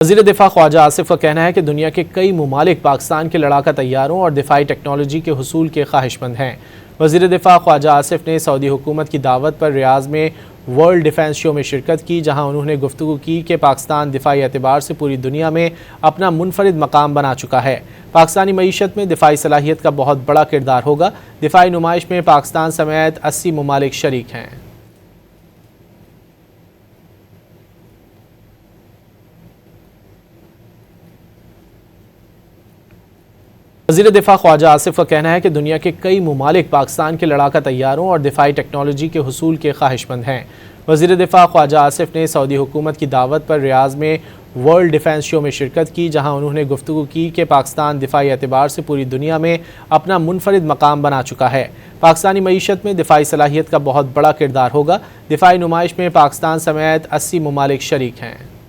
वज़ीर दिफा ख्वाजा आसिफ का कहना है कि दुनिया के कई ममालिक पाकिस्तान के लड़ाका तैयारों और दिफाई टेक्नोलॉजी के हुसूल के ख्वाहिशमंद हैं। वज़ीर दिफा ख्वाजा आसिफ ने सऊदी हुकूमत की दावत पर रियाज में वर्ल्ड डिफेंस शो में शिरकत की, जहाँ उन्होंने गुफ्तगू की कि पाकिस्तान दिफाई एतबार से पूरी दुनिया में अपना मुनफरिद मकाम बना चुका है। पाकिस्तानी मईशत में दिफाई सलाहियत का बहुत बड़ा किरदार होगा। दिफाई नुमाइश में पाकिस्तान समेत 80 ममालिक शरीक हैं। वज़ीर दिफा ख्वाजा आसिफ का कहना है कि दुनिया के कई ममालिक पाकिस्तान के लड़ाका तैयारों और दिफाई टेक्नोलॉजी के हुसूल के ख्वाहिशमंद हैं। वज़ीर दिफा ख्वाजा आसिफ ने सऊदी हुकूमत की दावत पर रियाज में वर्ल्ड डिफेंस शो में शिरकत की, जहाँ उन्होंने गुफ्तगू की कि पाकिस्तान दिफाई एतबार से पूरी दुनिया में अपना मुनफरिद मकाम बना चुका है। पाकिस्तानी मईशत में दिफाई सलाहियत का बहुत बड़ा किरदार होगा। दिफाई नुमाइश में पाकिस्तान समेत 80 ममालिक शरीक हैं।